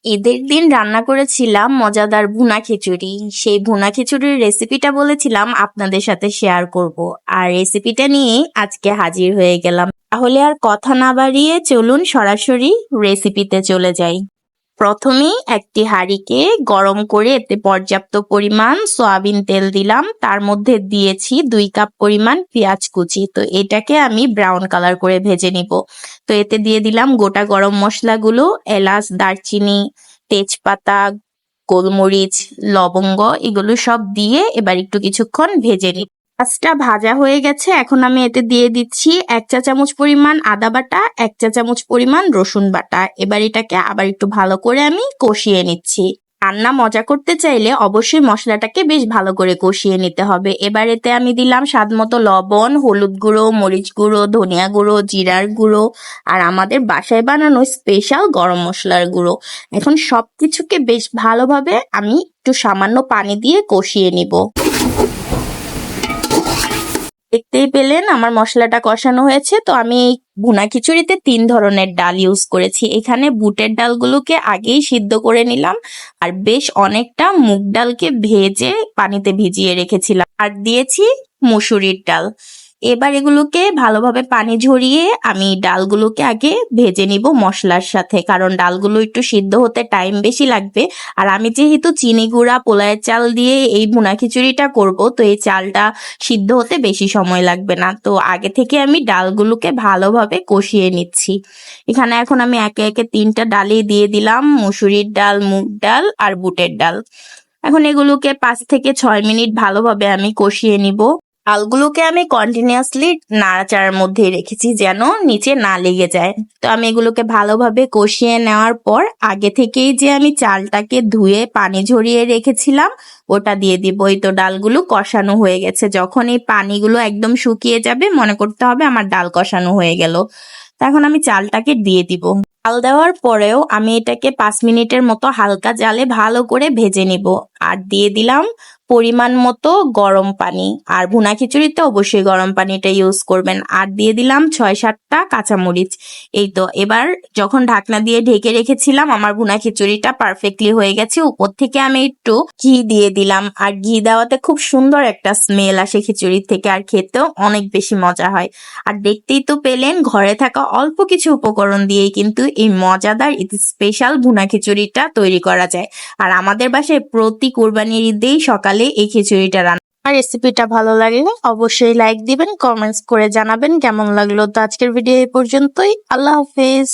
ঈদের দিন রান্না করেছিলাম মজাদার ভুনা খিচুড়ি। সেই ভুনা খিচুড়ির রেসিপিটা বলেছিলাম আপনাদের সাথে শেয়ার করব, আর রেসিপিটা নিয়ে আজকে হাজির হয়ে গেলাম। তাহলে আর কথা না বাড়িয়ে চলুন সরাসরি রেসিপিতে চলে যাই। প্রথমেই একটি হাঁড়িকে গরম করে এতে পর্যাপ্ত পরিমাণ সয়াবিন তেল দিলাম। তার মধ্যে দিয়েছি 2 কাপ পরিমাণ পেঁয়াজ কুচি। তো এটাকে আমি ব্রাউন কালার করে ভেজে নিব। তো এতে দিয়ে দিলাম গোটা গরম মশলাগুলো, এলাচ, দারচিনি, তেজপাতা, গোলমরিচ, লবঙ্গ, এগুলো সব দিয়ে এবার একটু কিছুক্ষণ ভেজে নিই। পেঁয়াজটা ভাজা হয়ে গেছে, এখন আমি এতে দিয়ে দিচ্ছি 1 চা চামচ পরিমাণ আদা বাটা, 1 চা চামচ পরিমাণ রসুন বাটা। এবার এটাকে আবার একটু ভালো করে আমি কষিয়ে নিচ্ছি। রান্না মজা করতে চাইলে অবশ্যই মশলাটাকে বেশ ভালো করে কষিয়ে নিতে হবে। এবার এতে আমি দিলাম স্বাদ মতো লবণ, হলুদ গুঁড়ো, মরিচ গুঁড়ো, ধনিয়া গুঁড়ো, জিরার গুঁড়ো আর আমাদের বাসায় বানানো স্পেশাল গরম মশলার গুঁড়ো। এখন সবকিছুকে বেশ ভালোভাবে আমি একটু সামান্য পানি দিয়ে কষিয়ে নিব। দেখতেই পেলেন আমার মশলাটা কষানো হয়েছে। তো আমি এই ভুনা খিচুড়িতে 3 ধরনের ডাল ইউজ করেছি। এখানে বুটের ডালগুলোকে আগেই সিদ্ধ করে নিলাম, আর বেশ অনেকটা মুগ ডালকে ভেজে পানিতে ভিজিয়ে রেখেছিলাম, আর দিয়েছি মসুরির ডাল। এবার এগুলোকে ভালোভাবে পানি ঝরিয়ে আমি ডালগুলোকে আগে ভেজে নিব মশলার সাথে, কারণ ডালগুলো একটু সিদ্ধ হতে টাইম বেশি লাগবে। আর আমি যেহেতু চিনি গুঁড়া পোলায়ের চাল দিয়ে এই ভুনা খিচুড়িটা করব, তো এই চালটা সিদ্ধ হতে বেশি সময় লাগবে না। তো আগে থেকে আমি ডালগুলোকে ভালোভাবে কষিয়ে নিচ্ছি। এখানে এখন আমি একে একে 3টা ডালই দিয়ে দিলাম, মসুরির ডাল, মুগ ডাল আর বুটের ডাল। এখন এগুলোকে 5 থেকে 6 মিনিট ভালোভাবে আমি কষিয়ে নিব। ডালগুলোকে আমি কন্টিনিউয়াসলি নাড়াচাড়ার মধ্যে রেখেছি যেন নিচে না লেগে যায়। তো আমি এগুলোকে ভালোভাবে কষিয়ে নেওয়ার পর আগে থেকেই যে আমি চালটাকে ধুয়ে পানি ঝরিয়ে রেখেছিলাম ওটা দিয়ে দিব। এই তো ডালগুলো কষানো হয়ে গেছে। যখন এই পানিগুলো একদম শুকিয়ে যাবে মনে করতে হবে আমার ডাল কষানো হয়ে গেল। তো এখন আমি চালটাকে দিয়ে দিব। চাল দেওয়ার পরেও আমি এটাকে 5 মিনিটের মতো হালকা জালে ভালো করে ভেজে নিব। আর দিয়ে দিলাম পরিমাণ মতো গরম পানি। আর ভুনা খিচুড়িতে অবশ্যই গরম পানিটা ইউজ করবেন। আর দিয়ে দিলাম 6-7টা কাঁচামরিচ। এই তো এবার যখন ঢাকনা দিয়ে ঢেকে রেখেছিলাম আমার ভুনা খিচুড়িটা পারফেক্টলি হয়ে গেছে। উপর থেকে আমি একটু ঘি দিয়ে দিলাম, আর ঘি দেওয়াতে খুব সুন্দর একটা স্মেল আসে খিচুড়ির থেকে, আর খেতেও অনেক বেশি মজা হয়। আর দেখতেই তো পেলেন ঘরে থাকা অল্প কিছু উপকরণ দিয়েই কিন্তু এই মজাদার স্পেশাল ভুনা খিচুড়িটা তৈরি করা যায়। আর আমাদের বাসায় প্রতি কোরবানির ঈদেই সকালে এই খিচুড়িটা রান্না। আর রেসিপিটা ভালো লাগলে অবশ্যই লাইক দিবেন, কমেন্টস করে জানাবেন কেমন লাগলো। তো আজকের ভিডিও এই পর্যন্তই। আল্লাহ হাফেজ।